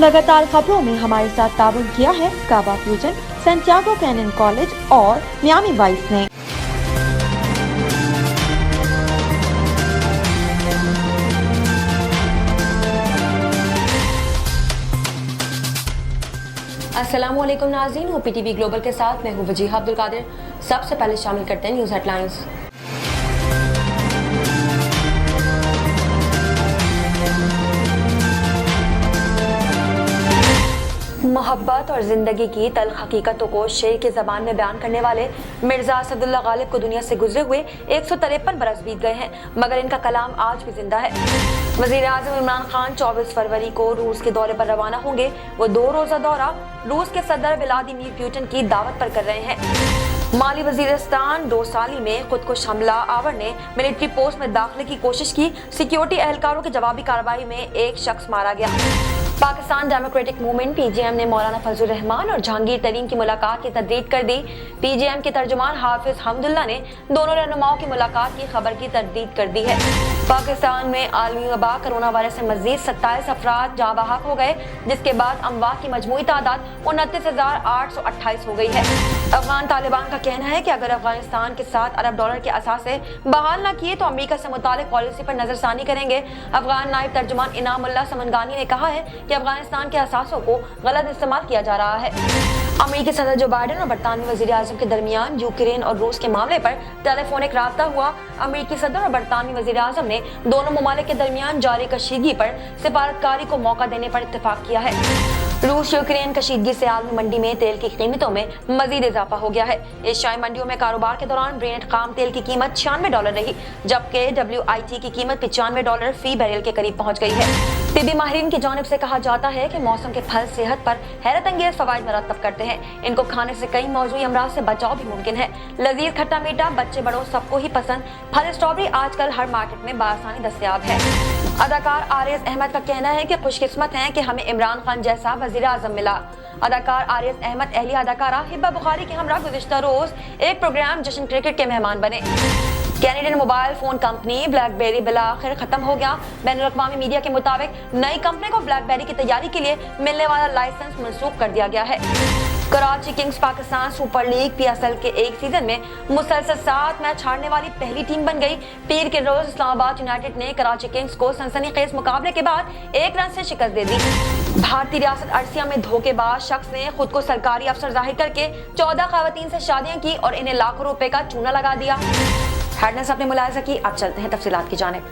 लगातार खबरों में हमारे साथ ताबन किया है काबा फ्यूजन, सैंटियागो कैनन कॉलेज और मियामी वाइस ने। अस्सलामुअलैकुम नाज़रीन, हूँ पीटीवी ग्लोबल के साथ मैं हूँ वजीहा अब्दुल कादिर। सबसे पहले शामिल करते हैं न्यूज़ हेडलाइंस। मोहब्बत और ज़िंदगी की तल्ख हकीकतों को शेर की ज़बान में बयान करने वाले मिर्ज़ा असदुल्ला गालिब को दुनिया से गुजरे हुए 153 बरस बीत गए हैं, मगर इनका कलाम आज भी जिंदा है। वज़ीर आज़म इमरान खान 24 फरवरी को रूस के दौरे पर रवाना होंगे। वो 2 रोज़ा दौरा रूस के सदर व्लादिमीर पुतिन की दावत पर कर रहे हैं। माली वज़ीरिस्तान डोसाली में खुदकुश हमला आवर ने मिलिट्री पोस्ट में दाखिले की कोशिश की। सिक्योरिटी एहलकारों की जवाबी कार्रवाई में एक शख्स मारा गया। पाकिस्तान डेमोक्रेटिक मूवमेंट पीजेएम ने मौलाना फजलुर रहमान और जहांगीर तरीन की मुलाकात की तजदीद कर दी। पीजेएम के तर्जुमान हाफिज हमदुल्ला ने दोनों रहनुमाओं की मुलाकात की खबर की तजदीद कर दी है। पाकिस्तान में आलमी वबा कोरोना वायरस से मजीद 27 अफराद जाँ बहक हो गए, जिसके बाद अमवात की मजमूई तादाद 29,828 हो गई है। अफगान तालिबान का कहना है कि अगर अफगानिस्तान के 7 अरब डॉलर के असासे बहाल न किए तो अमेरिका से मुतालिक पॉलिसी पर नजरसानी करेंगे। अफगान नायब तर्जुमान इनामुल्लाह समनगानी ने कहा है कि अफगानिस्तान के असासों को गलत इस्तेमाल किया जा रहा है। अमेरिकी सदर जो बाइडेन और बरतानवी वज़ीर आज़म के दरमियान यूक्रेन और रूस के मामले पर टेलीफोनिक राब्ता हुआ। अमेरिकी सदर और बरतानवी वज़ीर आज़म ने दोनों ममालिक के दरमियान जारी कशीदगी पर सिफारतकारी को मौका देने पर इत्तेफाक किया है। रूस यूक्रेन कशीदगी से आलमी मंडी में तेल की कीमतों में मजीद इजाफा हो गया है। एशियाई मंडियों में कारोबार के दौरान ब्रेंट खाम तेल की कीमत $96 रही, जबकि WTI की कीमत $95 फी बैरल के करीब पहुंच गई है। तिब्बी माहिरीन की जानिब से कहा जाता है कि मौसम के फल सेहत पर हैरत अंगेज फवाइद मरतब करते हैं। इनको खाने से कई मौजूदी अमराज से बचाव भी मुमकिन है। लजीज खट्टा मीठा बच्चे बड़ों सबको ही पसंद फल स्ट्रॉबेरी आजकल हर मार्केट में बासानी दस्तयाब है। अदाकार आरिज अहमद का कहना है कि खुशकिस्मत हैं कि हमें इमरान खान जैसा वजीर आजम मिला। अदाकार आरिज अहमद अहली अदाकारा हिब्बा बुखारी के हमरा गुज़िश्ता रोज एक प्रोग्राम जश्न क्रिकेट के मेहमान बने। Canadian mobile phone company BlackBerry बिलाखिर खत्म हो गया। बैनुल अक़वामी मीडिया के मुताबिक नई कंपनी को ब्लैकबेरी की तैयारी के लिए मिलने वाला लाइसेंस मंसूख कर दिया गया है। Karachi Kings Pakistan super league PSL के एक सीजन में मुसलसल 7 मैच हारने वाली पहली टीम बन गई। पीर के रोज इस्लामाबाद यूनाइटेड ने कराची किंग्स को सनसनीखेज मुकाबले के बाद 1 रन से शिकस्त दे दी। भारतीय रियासत अर्सिया में धोखेबाज शख्स ने खुद को सरकारी अफसर जाहिर करके 14 खवातीन से शादियां की और इन्हें लाखों रुपए का चूना लगा दिया। हेडलाइंस आपने मुलाहिजा की, अब चलते हैं तफसीलात की जानिब।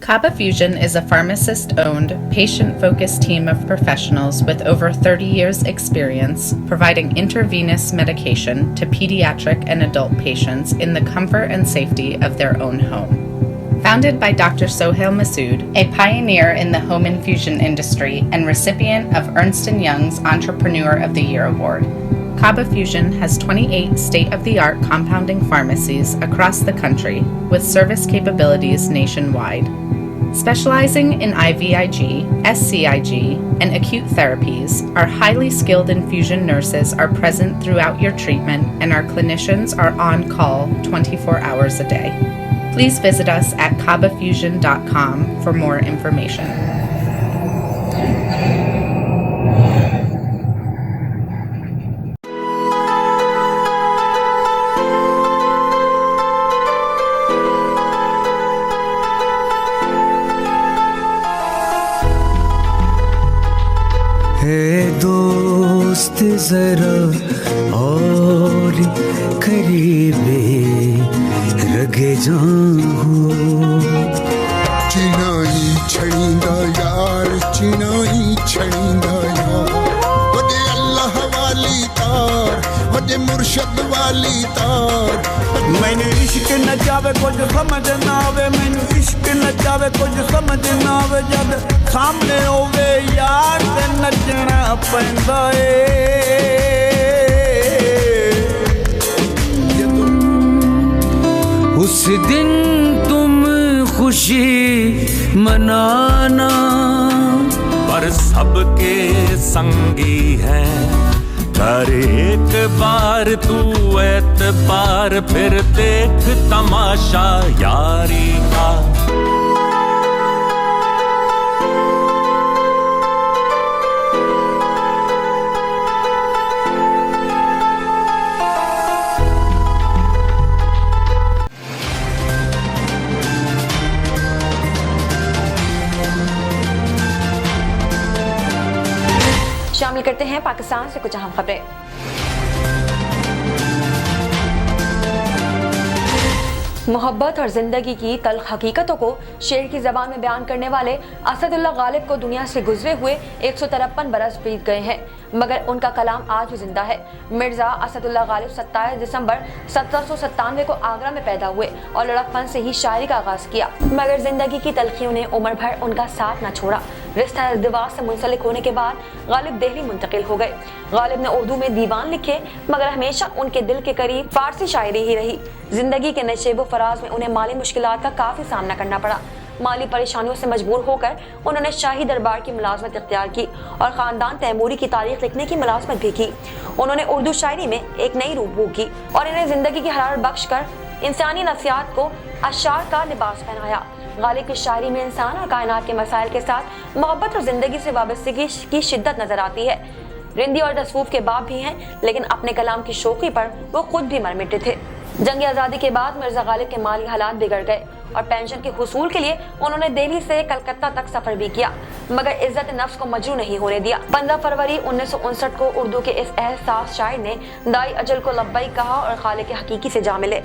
Kaba Fusion is a pharmacist-owned, patient-focused team of professionals with over 30 years' experience providing intravenous medication to pediatric and adult patients in the comfort and safety of their own home. Founded by Dr. Sohail Masood, a pioneer in the home infusion industry and recipient of Ernst & Young's Entrepreneur of the Year Award, Kaba Fusion has 28 state-of-the-art compounding pharmacies across the country with service capabilities nationwide. Specializing in IVIG, SCIG, and acute therapies, our highly skilled infusion nurses are present throughout your treatment and our clinicians are on call 24 hours a day. Please visit us at kabafusion.com for more information. दोस्त जरा और करीबे रगे जाऊं चिनाई छड़ींदा यार चिनाई छड़ींदा यार वदे अल्लाह वाली तार वदे मुर्शद वाली तार मैंने इश्क न जावे कुछ समझ ना आवे मैंने इश्क न जावे कुछ समझ ना आवे जब सामने होवे यार ते नचना पैंदा उस दिन तुम खुशी मनाना पर सबके संगी हैं कर एक बार तू एतबार, फिर देख तमाशा यारी का। शामिल करते हैं पाकिस्तान से कुछ अहम खबरें। मोहब्बत और जिंदगी की तल्ख हकीकतों को शेर की जबान में बयान करने वाले असदुल्लाह गालिब को दुनिया से गुजरे हुए 153 बरस बीत गए हैं, मगर उनका कलाम आज भी जिंदा है। मिर्जा असदुल्लाह गालिब 27 दिसंबर 1797 को आगरा में पैदा हुए और लड़कपन से ही शायरी का आगाज किया, मगर जिंदगी की तलखियों ने उम्र भर उनका साथ न छोड़ा। रिश्ता इज़्दिवाज से मुंसलिक होने के बाद गालिब दिल्ली मुंतकिल हो गए। गालिब ने उर्दू में दीवान लिखे, मगर हमेशा उनके दिल के करीब फारसी शायरी ही रही। जिंदगी के नशेब फराज में उन्हें माली मुश्किलात का काफी सामना करना पड़ा। माली परेशानियों से मजबूर होकर उन्होंने शाही दरबार की मुलाजमत इख्तियार की और खानदान तैमूरी की तारीख लिखने की मुलाजमत भी की। उन्होंने उर्दू शायरी में एक नई रूप बू की और इन्हें जिंदगी की हरारत बख्श कर इंसानी नफ्सियात को अशार का लिबास पहनाया। गालिब की शायरी में इंसान और कायनात के मसाइल के साथ मोहब्बत और जिंदगी से वाबस्तगी की शिद्दत नजर आती है। रिंदी और तसव्वुफ के बाप भी हैं, लेकिन अपने कलाम की शौकी पर वो खुद भी मर मिटे थे। जंग आज़ादी के बाद मिर्जा गालिब के माली हालात बिगड़ गए और पेंशन के हुसूल के लिए उन्होंने दिल्ली से कलकत्ता तक सफर भी किया, मगर इज्जत नफ्स को मजरू नहीं होने दिया। 15 फरवरी 1959 को उर्दू के इस एहसास शायर ने दाई अजल को लब्बैक कहा और खालिक हकीकी से जा मिले।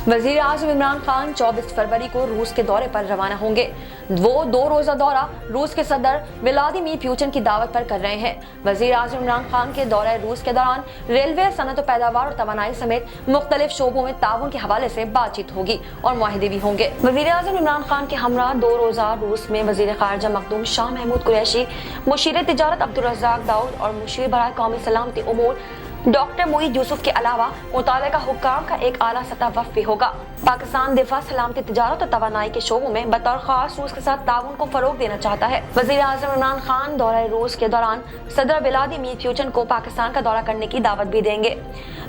वजीर आज़म इमरान खान 24 फरवरी को रूस के दौरे पर रवाना होंगे। वो 2 रोजा दौरा रूस के सदर व्लादिमीर पुतिन की दावत पर कर रहे हैं। वजीर आज़म इमरान खान के दौरे रूस के दौरान रेलवे, सनत, पैदावार और तवानाई समेत मुख्तलिफ शोबों में ताउन के हवाले से बातचीत होगी और मुआहिदे भी होंगे। वजीर आज़म इमरान खान के हमरा 2 रोजा रूस में वजीर खारजा मखदूम शाह महमूद कुरैशी, मुशीर तिजारत अब्दुल रज़्ज़ाक दाऊद और मुशीर बराए कौमी सलामती उमूर डॉक्टर मोईद यूसुफ के अलावा मुतालिका हुक्काम का एक आला सतह वफ़ भी होगा। पाकिस्तान दिफा, सलामती, तिजारत और तवानाई के शोबों में बतौर खास रूस के साथ ताउन को फरोग देना चाहता है। वज़ीर आज़म इमरान खान दौरा रूस के दौरान सदर व्लादिमीर पुतिन को पाकिस्तान का दौरा करने की दावत भी देंगे।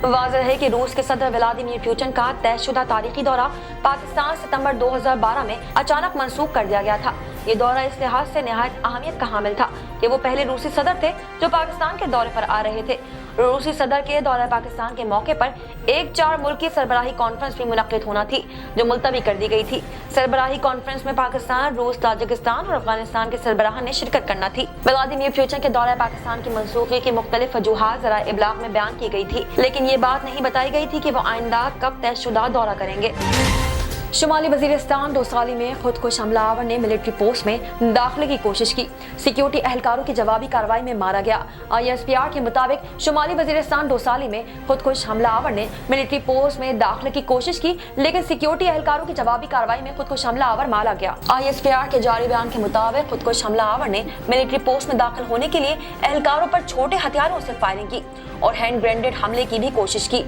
वाज़ेह है कि रूस के सदर व्लादिमीर पुतिन का तयशुदा तारीखी दौरा पाकिस्तान सितंबर 2012 में अचानक मनसूख कर दिया गया था। ये दौरा इस लिहाज से निहायत अहमियत का हामिल था कि वो पहले रूसी सदर थे जो पाकिस्तान के दौरे पर आ रहे थे। रूसी सदर के दौरे पाकिस्तान के मौके पर एक 4 मुल्की सरबराही कॉन्फ्रेंस भी मुनक्किद होना थी, जो मुलतवी कर दी गई थी। सरबराही कॉन्फ्रेंस में पाकिस्तान, रूस, ताजिकिस्तान और अफगानिस्तान के सरबराह ने शिरकत करना थी। व्लादिमीर पुतिन के दौरे पाकिस्तान की मनसूखी की मुख्तलिफ वजूहात ज़राए इब्लाग में बयान की गई थी, लेकिन ये बात नहीं बताई गई थी कि वो आइंदा कब तयशुदा दौरा करेंगे। शुमाली वजीरिस्तान दोसाली में खुदकुश हमलावर ने मिलिट्री पोस्ट में दाखिले की कोशिश की। सिक्योरिटी एहलकारों की जवाबी कार्रवाई में मारा गया। ISPR के मुताबिक शुमाली वजीरिस्तान दोसाली में खुदकुश हमलावर ने मिलिट्री पोस्ट में दाखिले की कोशिश की, लेकिन सिक्योरिटी एहलकारों की जवाबी कार्रवाई में खुदकुश हमलावर मारा गया। ISPR के जारी बयान के मुताबिक खुदकुश हमलावर ने मिलिट्री पोस्ट में दाखिल होने के लिए एहलकारों पर छोटे हथियारों से फायरिंग की और हैंड ग्रेनेड हमले की भी कोशिश की।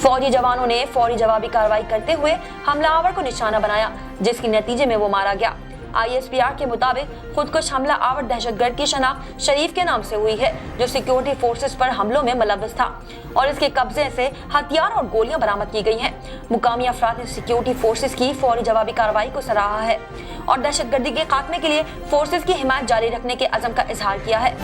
फौजी जवानों ने फौरी जवाबी कार्रवाई करते हुए हमलावर को निशाना बनाया, जिसके नतीजे में वो मारा गया। ISPR के मुताबिक खुदकुश हमला आवर दहशतगर्द की शनाख्त शरीफ के नाम से हुई है, जो सिक्योरिटी फोर्सेस पर हमलों में मुलव्वस था और इसके कब्जे से हथियार और गोलियां बरामद की गई हैं। मुकामी अफराद ने सिक्योरिटी फोर्सेस की फौरी जवाबी कार्रवाई को सराहा है और दहशतगर्दी के खात्मे के लिए फोर्सेस की हिमायत जारी रखने के अज़म का इजहार किया है।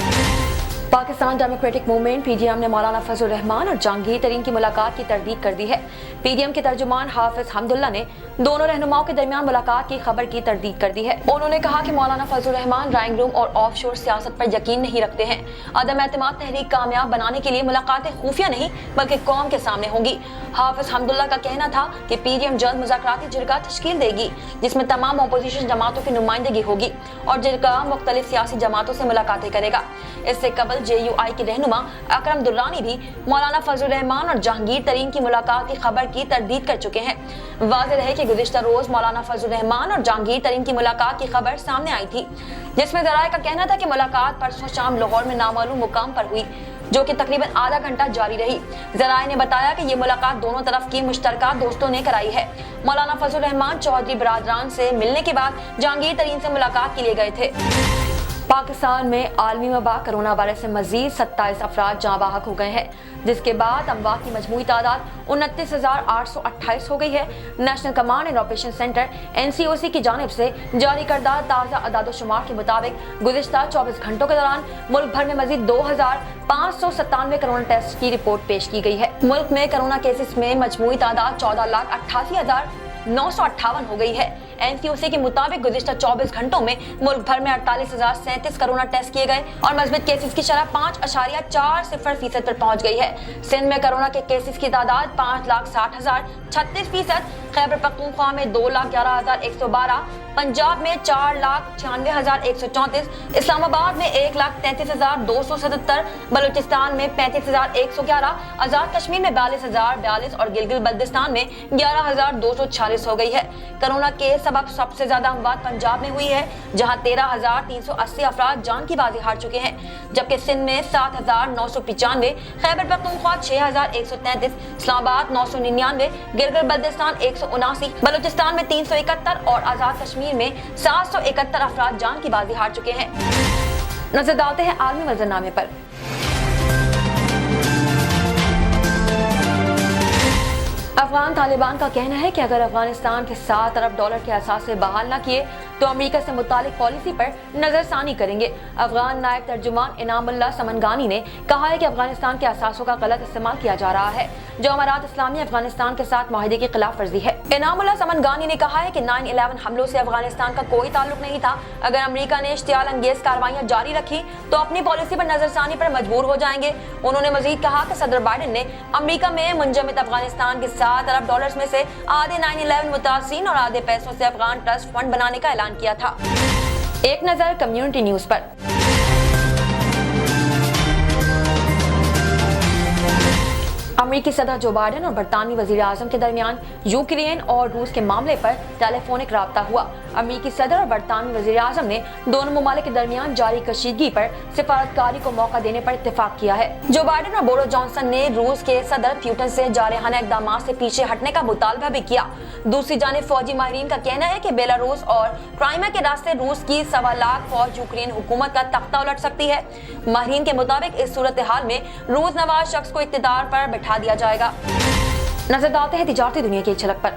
पाकिस्तान डेमोक्रेटिक मूवमेंट PDM ने मौलाना फजल रहमान और जहांगीर तरीन की मुलाकात की तरदीद कर दी है। PDM के तर्जुमान हाफिज हमदुल्ला ने दोनों रहनुमाओं के दरमियान मुलाकात की खबर की तरदीद कर दी है। उन्होंने कहा कि मौलाना फजल रहमान ड्राइंग रूम और ऑफशोर सियासत पर यकीन नहीं रखते हैं। अदम एतमाद तहरीक कामयाब बनाने के लिए मुलाकातें खुफिया नहीं बल्कि कौम के सामने होंगी। हाफिज हमदुल्ला का कहना था कि PDM जल्द मुज़ाकराती जिरगा तश्कील देगी, जिसमें तमाम अपोजिशन जमातों की नुमाइंदगी होगी और जिरगा मुख्तलिफ सियासी जमातों से मुलाकातें करेगा। इससे कबल JUI के रहनुमा अकरम दुर्रानी भी मौलाना फजल रहमान और जहांगीर तरीन की मुलाकात की खबर की तरदीद कर चुके हैं। वाज़ेह है कि गुज़िश्ता रोज मौलाना फजल रहमान और जहांगीर तरीन की मुलाकात की खबर सामने आई थी, जिसमें ज़राए का कहना था कि मुलाकात परसों शाम लाहौर में नामालूम मुकाम पर हुई, जो कि तकरीबन आधा घंटा जारी रही। ज़राए ने बताया कि ये मुलाकात दोनों तरफ की मुश्तरका दोस्तों ने कराई है। मौलाना फजल रहमान चौधरी बरादरान से मिलने के बाद जहांगीर तरीन से मुलाकात के लिए गए थे। पाकिस्तान में आलमी वबा कोरोना वायरस से मजीद 27 अफराद जाँ बहक हो गए हैं, जिसके बाद अमवात की मजमूई तादाद 29,828 हो गई है। National command and operation centre NCOC की जानिब से जारी करदा ताज़ा अदाद-ओ-शुमार के मुताबिक गुज़िश्ता 24 घंटों के दौरान मुल्क भर में मजीद 2,597 कोरोना टेस्ट की रिपोर्ट पेश की गई है। मुल्क में कोरोना केसेस में मजमूई तादाद 14,88,958 हो गई है। NCOC के मुताबिक गुज़िश्ता 24 घंटों में मुल्क भर में 48,037 कोरोना टेस्ट किए गए और मज़बूत केसेस की शरह 5.40% पर पहुंच गई है। सिंध में कोरोना के केसेस की तादाद 5,60,036, खैबर पख्तूनख्वा में 2,11,112, पंजाब में 4,96,134, इस्लामाबाद में 1,33,277, बलूचिस्तान में 35,111, आजाद कश्मीर में 42,042 और गिलगित बल्तिस्तान में 11,246 हो गई है। कोरोना के सबब सबसे ज्यादा अमवात पंजाब में हुई है, जहां 13,380 अफराद जान की बाजी हार चुके हैं, जबकि सिंध में 7,995, खैबर पख्तूनख्वा 6,133, इस्लामाबाद 999, गिलगित बल्तिस्तान 179, बलूचिस्तान में 371 और आजाद कश्मीर में 771 अफराद जान की बाजी हार चुके हैं। नजर डालते हैं आलमी मंजरनामे पर। अफगान तालिबान का कहना है कि अगर अफगानिस्तान के 7 अरब डॉलर के असासे बहाल न किए तो अमेरिका से मुतालिक पॉलिसी पर नजरसानी करेंगे। अफगान नायब तर्जुमान इनामुल्लाह समनगानी ने कहा है कि अफगानिस्तान के असासों का गलत इस्तेमाल किया जा रहा है, जो अमारात इस्लामी अफगानिस्तान के साथ माहिदे की खिलाफ वर्जी है। इनामुल्लाह समनगानी ने कहा है कि 9/11 हमलों से अफगानिस्तान का कोई ताल्लुक नहीं था। अगर अमेरिका ने इश्तियाल अंगेज कार्रवाइयां जारी रखी तो अपनी पॉलिसी पर नजरसानी पर मजबूर हो जाएंगे। उन्होंने मजीद कहा कि सदर बाइडेन ने अमेरिका में मुंजमद अफगानिस्तान के 7 अरब डॉलर में से आधे 9/11 मुतासिरीन और आधे पैसों से अफगान ट्रस्ट फंड बनाने का ऐलान किया था। एक नजर कम्युनिटी न्यूज पर। अमेरिकी सदर जो बाइडेन और बरतानवी वजीर आजम के दरमियान यूक्रेन और रूस के मामले पर टेलीफोनिक राब्ता हुआ। अमेरिकी सदर और बरतानवी वजीर आजम ने दोनों ममालिक के दरमियान जारी कशीदगी पर सिफारतकारी को मौका देने पर इत्तेफाक किया है। जो बाइडेन और बोरिस जॉनसन ने रूस के सदर पुतिन से जारहाना इक़दाम से पीछे हटने का मुतालबा भी किया। दूसरी जानिब फौजी माहिरीन का कहना है कि बेलारूस और क्राइमिया के रास्ते रूस की 1.25 लाख फौज यूक्रेन हुकूमत का तख्ता उलट सकती है। माहिरीन के मुताबिक इस सूरत हाल में रूस नवाज शख्स को इक़्तिदार पर बिठा दिया जाएगा। नजर डालते हैं तिजारती दुनिया की एक झलक पर।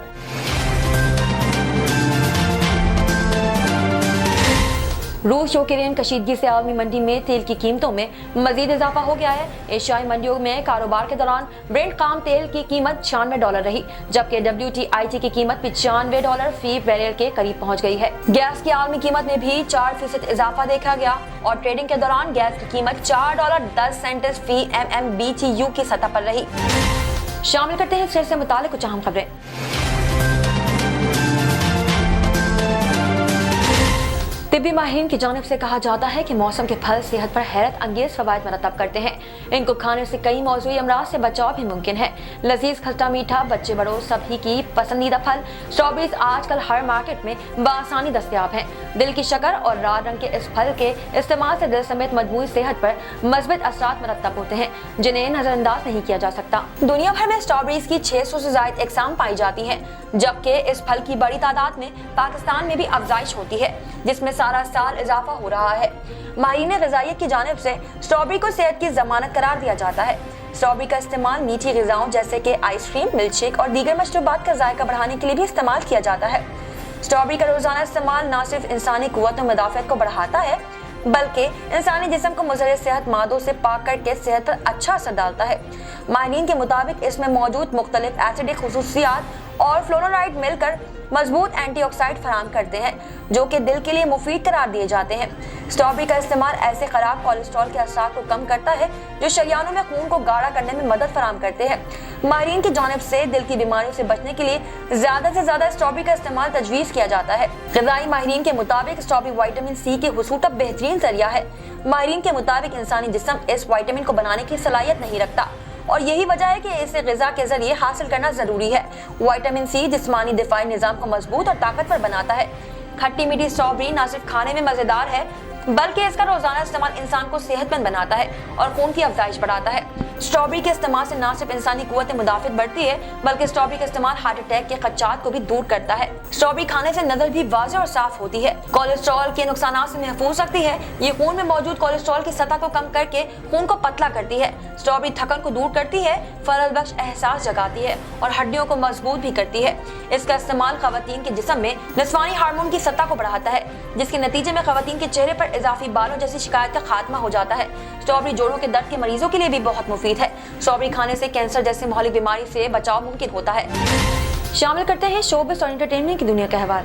रूस यूक्रेन कशीदगी से आलमी मंडी में तेल की कीमतों में मजीद इजाफा हो गया है। एशियाई मंडियों में कारोबार के दौरान ब्रेंट खाम तेल की कीमत $96 रही, जबकि WTI की कीमत $95 फी बैरल के करीब पहुंच गई है। गैस की आलमी कीमत में भी 4% इजाफा देखा गया और ट्रेडिंग के दौरान गैस की कीमत $4.10 फी MMBTU की सतह पर रही। शामिल करते हैं इससे मुतालिक कुछ अहम खबरें। तिब्बी माहिरीन की जानिब से कहा जाता है कि मौसम के फल सेहत पर हैरत अंगेज फवायद मरतब करते हैं। इनको खाने से कई मौजूई अमराज से बचाव भी मुमकिन है। लजीज खट्टा मीठा बच्चे बड़ों सभी की पसंदीदा फल स्ट्रॉबेरीज आजकल हर मार्केट में बासानी दस्तयाब हैं। दिल की शक्कर और लाल रंग के इस फल के इस्तेमाल से दिल समेत मजमूई सेहत पर मज़बूत असरात मरतब होते हैं, जिन्हें नजरअंदाज नहीं किया जा सकता। दुनिया भर में स्ट्रॉबेरीज की 600 से ज्यादा इकसाम पाई जाती है, जबकि इस फल की बड़ी तादाद में पाकिस्तान में भी अफजाइश होती है, जिसमें सारा साल इजाफा हो रहा है। माहिरीन ग़िज़ाइयत की जानिब से स्ट्रॉबेरी को सेहत की जमानत करार दिया जाता है। स्ट्रॉबेरी का इस्तेमाल मीठी ग़िज़ाओं जैसे कि आइसक्रीम, मिल्कशेक और दीगर मशरूबात का जायका बढ़ाने के लिए भी इस्तेमाल किया जाता है। स्ट्रॉबेरी का रोजाना इस्तेमाल न सिर्फ इंसानी कुव्वत और मदाफ़ियत को बढ़ाता है, बल्कि इंसानी जिस्म को मुज़र्रिर सेहत मादों से पाक करके सेहत पर अच्छा असर डालता है। माहिरीन के मुताबिक इसमें मौजूद मुख्तलिफ एसिडिक खुसूसियात और फ्लोराइड मिलकर मजबूत एंटीऑक्सीडेंट फराहम करते हैं, जो कि दिल के लिए मुफीद करार दिए जाते हैं। स्ट्रॉबेरी का इस्तेमाल ऐसे खराब कोलेस्ट्रॉल के असर को कम करता है जो शरियानों में खून को गाढ़ा करने में मदद फराहम करते हैं। माहिरीन की जानिब से दिल की बीमारियों से बचने के लिए ज्यादा से ज्यादा स्ट्रॉबेरी का इस्तेमाल तजवीज़ किया जाता है। ग़िज़ाई माहिरीन के मुताबिक स्ट्रॉबेरी विटामिन सी के हुसूल का बेहतरीन जरिया है। माहिरीन के मुताबिक इंसानी जिस्म इस विटामिन को बनाने की सलाहियत नहीं रखता और यही वजह है कि इसे ग़िज़ा के जरिए हासिल करना जरूरी है। विटामिन सी जिस्मानी दिफाई निज़ाम को मजबूत और ताकतवर बनाता है। खट्टी मीठी स्ट्रॉबेरी न सिर्फ खाने में मज़ेदार है, बल्कि इसका रोजाना इस्तेमाल इंसान को सेहतमंद बनाता है और खून की अफजाइश बढ़ाता है। स्ट्रॉबेरी के इस्तेमाल से न सिर्फ इंसानी कुव्वत मुदाफित बढ़ती है, बल्कि स्ट्रॉबेरी का इस्तेमाल हार्ट अटैक के खदशात को भी दूर करता है। स्ट्रॉबेरी खाने से नजर भी वाज़ेह और साफ होती है, कोलेस्ट्रॉल के नुकसानात से महफूज रखती है। ये खून में मौजूद कोलेस्ट्रॉल की सतह को कम करके खून को पतला करती है। स्ट्रॉबेरी थकन को दूर करती है, फरल बख्श एहसास जगाती है और हड्डियों को मजबूत भी करती है। इसका इस्तेमाल खवातीन के जिस्म में निस्वानी हार्मोन की सतह को बढ़ाता है, जिसके नतीजे में खवातीन के चेहरे पर इजाफी बालों जैसी शिकायत का खात्मा हो जाता है। स्ट्रॉबेरी जोड़ों के दर्द के मरीजों के लिए भी बहुत मुफीद है। स्ट्रॉबेरी खाने से कैंसर जैसी मुहालिक बीमारी से बचाव मुमकिन होता है। शामिल करते हैं शोबिज़ और एंटरटेनमेंट की दुनिया का अहवाल।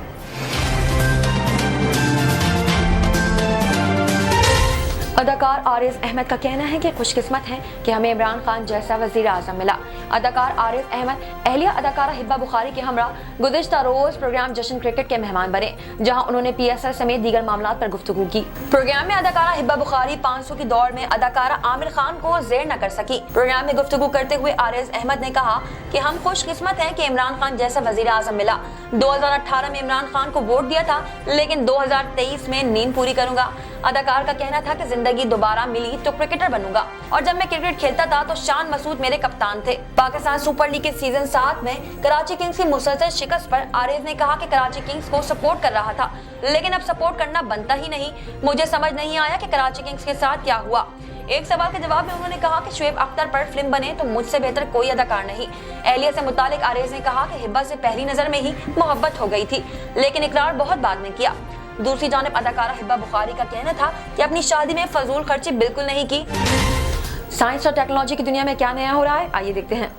अदाकार आरिज़ अहमद का कहना है कि खुशकिस्मत हैं कि हमें इमरान खान जैसा वज़ीर आज़म मिला। अदाकार आरिज़ अहमद अहलिया अदाकारा हिब्बा बुखारी के हमरा गुज़िश्ता रोज़ प्रोग्राम जश्न क्रिकेट के मेहमान बने, जहां उन्होंने PSL समेत दीगर मामलात पर गुफ्तगू की। प्रोग्राम में अदाकारा हिब्बा बुखारी 500 की दौड़ में अदाकारा आमिर खान को ज़ेर न कर सकी। प्रोग्राम में गुफ्तगू करते हुए आरिज़ अहमद ने कहा कि हम खुशकिस्मत हैं कि इमरान खान जैसा वज़ीर आज़म मिला। 2018 में इमरान खान को वोट दिया था, लेकिन 2023 में नींद पूरी करूंगा। अदाकार का कहना था कि जिंदगी दोबारा मिली तो क्रिकेटर बनूंगा, और जब मैं क्रिकेट खेलता था तो शान मसूद मेरे कप्तान थे। पाकिस्तान सुपर लीग के सीजन 7 में कराची किंग्स की मुसलसल शिकस्त पर आरिज़ ने कहा कि कराची किंग्स को सपोर्ट कर रहा था, लेकिन अब सपोर्ट करना बनता ही नहीं। मुझे समझ नहीं आया कि कराची किंग्स के साथ क्या हुआ। एक सवाल के जवाब में उन्होंने कहा कि शुएब अख्तर पर फिल्म बने तो मुझसे बेहतर कोई अदाकार नहीं। एहलिया से मुतालिक आरिज़ ने कहा कि हिब्बा से पहली नजर में ही मोहब्बत हो गई थी, लेकिन इकरार बहुत बाद में किया। दूसरी जानिब अदाकारा हिब्बा बुखारी का कहना था कि अपनी शादी में फजूल खर्ची बिल्कुल नहीं की। साइंस और टेक्नोलॉजी की दुनिया में क्या नया हो रहा है, आइए देखते हैं।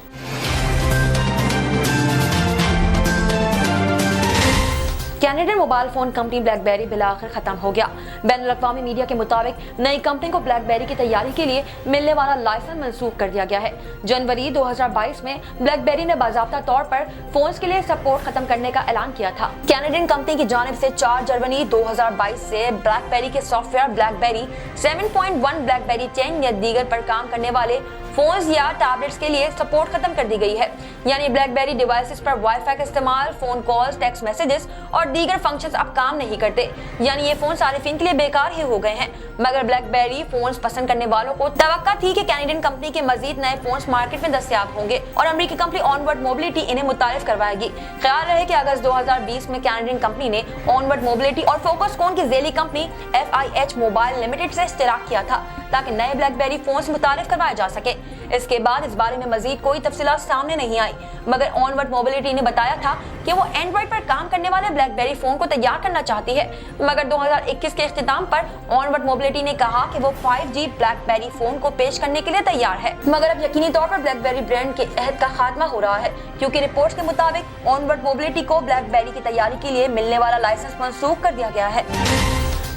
Canadian mobile phone company BlackBerry बिलाखिर खत्म हो गया। बैनुल अक़वामी मीडिया के मुताबिक नई कंपनी को ब्लैकबेरी की तैयारी के लिए मिलने वाला लाइसेंस मंसूख कर दिया गया है। जनवरी 2022 में ब्लैकबेरी ने बाज़ाब्ता तौर पर फोन्स के लिए सपोर्ट खत्म करने का ऐलान किया था। कैनेडियन कंपनी की जानिब से 4 जनवरी 2022 से ब्लैकबेरी के सॉफ्टवेयर ब्लैकबेरी 7.1, ब्लैकबेरी 10 या दीगर पर काम करने वाले फोन्स या टैबलेट्स के लिए सपोर्ट खत्म कर दी गई है। यानी ब्लैकबेरी डिवाइसेस पर वाईफाई का इस्तेमाल, फोन कॉल्स, टेक्स्ट मैसेजेस और दीगर फंक्शंस अब काम नहीं करते। यानी ये फोन सारिफिन के लिए बेकार ही हो गए हैं। मगर ब्लैकबेरी फोन्स पसंद करने वालों को तवक्का थी कि कैनेडियन कंपनी के मजीद नए फोन्स मार्केट में दस्तयाब होंगे और अमेरिकी कंपनी ऑनवर्ड मोबिलिटी इन्हें मुतारिफ करवाएगी। ख्याल रहे कि अगस्त 2020 में कैनेडियन कंपनी ने ऑनवर्ड मोबिलिटी और फोकसकॉन की ज़ेली कंपनी FIH मोबाइल लिमिटेड से इश्तिराक किया था, ताकि नए ब्लैकबेरी फोन्स मुतारिफ करवाए जा सके। इसके बाद इस बारे में मजीद कोई तफसीलात सामने नहीं आई, मगर ऑनवर्ड मोबिलिटी ने बताया था कि वो एंड्रॉइड पर काम करने वाले ब्लैकबेरी फोन को तैयार करना चाहती है। मगर 2021 के इख्तिताम पर ऑनवर्ड मोबिलिटी ने कहा कि वो 5G ब्लैकबेरी फोन को पेश करने के लिए तैयार है। मगर अब यकीनी तौर पर ब्लैकबेरी ब्रांड के अहद का खात्मा हो रहा है, क्योंकि रिपोर्ट्स के मुताबिक ऑनवर्ड मोबिलिटी को ब्लैकबेरी की तैयारी के लिए मिलने वाला लाइसेंस मंसूख कर दिया गया है।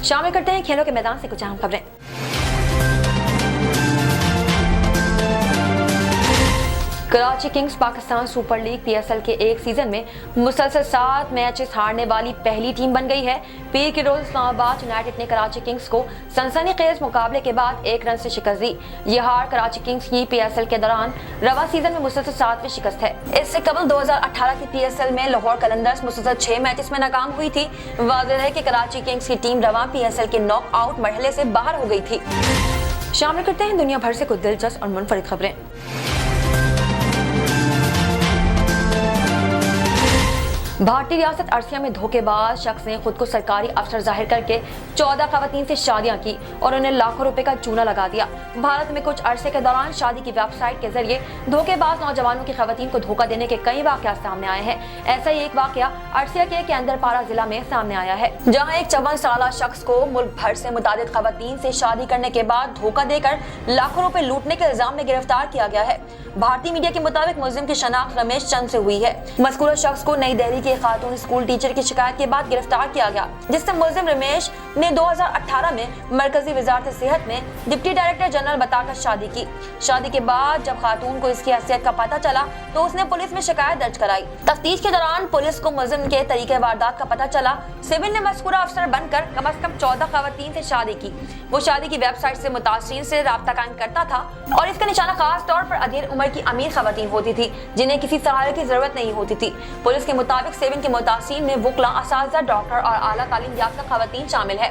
शामिल करते हैं खेलों के मैदान से कुछ अहम खबरें। Karachi Kings Pakistan super league PSL के एक सीजन में मुसलसल 7 मैचेस हारने वाली पहली टीम बन गई है। पीर के रोज इस्लामाबाद यूनाइटेड ने कराची किंग्स को सनसनीखेज मुकाबले के बाद 1 रन से शिकस्त दी। यह हार कराची किंग्स की PSL के दौरान रवा सीजन में मुसलसल 7वीं शिकस्त है। इससे कबल 2018 की PSL में लाहौर कलंदर्स मुसलसल 6 मैचेस में नाकाम हुई थी। वाज़ेह है कि कराची किंग्स की टीम रवा PSL के नॉक आउट मरहले से बाहर हो गई थी। शामिल करते हैं दुनिया भर से कुछ दिलचस्प और मुनफरिद खबरें। भारतीय रियासत अर्सिया में धोखेबाज शख्स ने खुद को सरकारी अफसर जाहिर करके 14 खवातीन से शादियां की और उन्हें लाखों रुपए का चूना लगा दिया। भारत में कुछ अरसे के दौरान शादी की वेबसाइट के जरिए धोखेबाज नौजवानों की खवातीन को धोखा देने के कई वाकयात सामने आए हैं। ऐसा ही एक वाकया अर्सिया के केंद्रपाड़ा जिला में सामने आया है, जहाँ एक 54 साल शख्स को मुल्क भर से मुतादिद खवातीन से शादी करने के बाद धोखा देकर लाखों रुपए लूटने के इल्जाम में गिरफ्तार किया गया है। भारतीय मीडिया के मुताबिक मुलजिम की शनाख्त रमेश चंद से हुई है। मज़कूरा शख्स को नई दिल्ली के खातून स्कूल टीचर की शिकायत के बाद गिरफ्तार किया गया, जिससे मुलजिम रमेश ने 2018 में मरकजी वजारत सेहत में डिप्टी डायरेक्टर जनरल बताकर शादी की। शादी के बाद जब खातून को इसकी हैसियत का पता चला तो उसने पुलिस में शिकायत दर्ज कराई। तफ्तीश के दौरान पुलिस को मुलजिम के तरीके वारदात का पता चला। सिविल ने मज़कूरा अफसर बनकर कम से कम 14 खवातीन से शादी की। वो शादी की वेबसाइट से मुतासिरीन से राब्ता कायम करता था और इसका निशाना खास तौर पर अधेड़ उम्र की अमीर खवातीन होती थी, जिन्हें किसी सहारे की जरूरत नहीं होती थी। पुलिस के मुताबिक 7 के मुतासिन में वुकला, असातिज़ा, डॉक्टर और आला तालीम याफ्ता खवातीन शामिल है।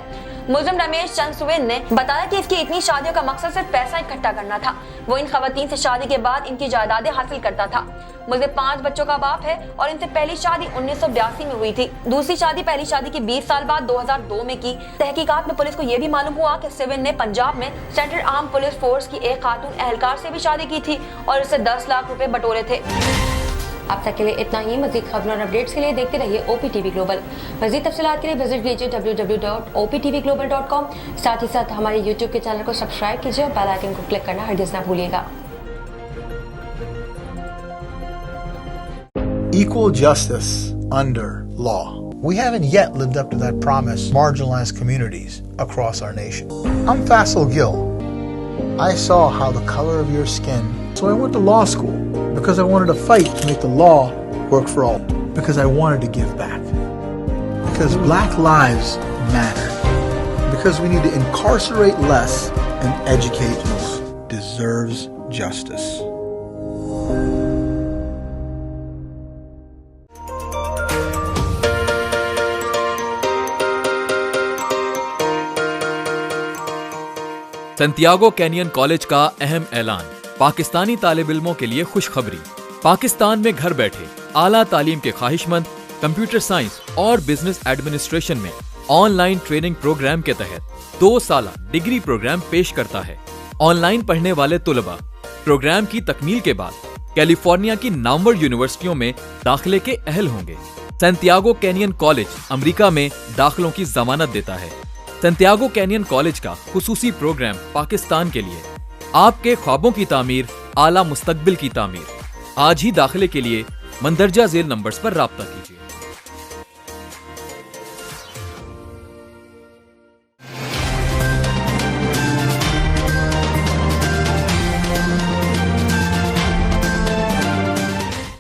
मुलजिम रमेश चंद सुवेन ने बताया कि इसकी इतनी शादियों का मकसद सिर्फ पैसा इकट्ठा करना था। वो इन खवातीन से शादी के बाद इनकी जायदादें हासिल करता था। मुलजिम 5 बच्चों का बाप है और इनसे पहली शादी 1982 में हुई थी। दूसरी शादी पहली शादी के 20 साल बाद 2002 में की। तहकीकात में पुलिस को यह भी मालूम हुआ कि सुवेन ने पंजाब में सेंट्रल आर्म पुलिस फोर्स की एक खातून एहलकार से भी शादी की थी और इससे 10 लाख रुपए बटोरे थे। अब तक के लिए इतना ही। मज़ीद खबरों और अपडेट्स के लिए देखते रहिए OPTV ग्लोबल। मज़ीद तफसीलात के लिए विजिट कीजिए www.optvglobal.com। साथ ही साथ हमारे YouTube के चैनल को सब्सक्राइब कीजिए और बेल आइकन को क्लिक करना हरगिज़ ना भूलिएगा। Equal justice under law. We haven't yet lived up to that promise, marginalized communities across our nation. I'm Faisal Gill. I saw how the color of your skin, so I went to law school because I wanted to fight to make the law work for all, because I wanted to give back, because black lives matter, because we need to incarcerate less and educate most. Deserves justice. Santiago canyon college का अहम ऐलान। पाकिस्तानी तालिब इल्मों के लिए खुशखबरी। पाकिस्तान में घर बैठे आला तालीम के ख्वाहिशमंद कंप्यूटर साइंस और बिजनेस एडमिनिस्ट्रेशन में ऑनलाइन ट्रेनिंग प्रोग्राम के तहत 2 साला डिग्री प्रोग्राम पेश करता है। ऑनलाइन पढ़ने वाले तुलबा प्रोग्राम की तकमील के बाद कैलिफोर्निया की नामवर यूनिवर्सिटियों में दाखिले के अहल होंगे। सैंटियागो कैनियन कॉलेज अमेरिका में दाखिलों की जमानत देता है। सैंटियागो कैनियन कॉलेज का खुसूसी प्रोग्राम पाकिस्तान के लिए आपके ख्वाबों की तामीर, आला मुस्तकबिल की तामीर। आज ही दाखिले के लिए मंदरजा झेल नंबर्स पर राब्ता कीजिए।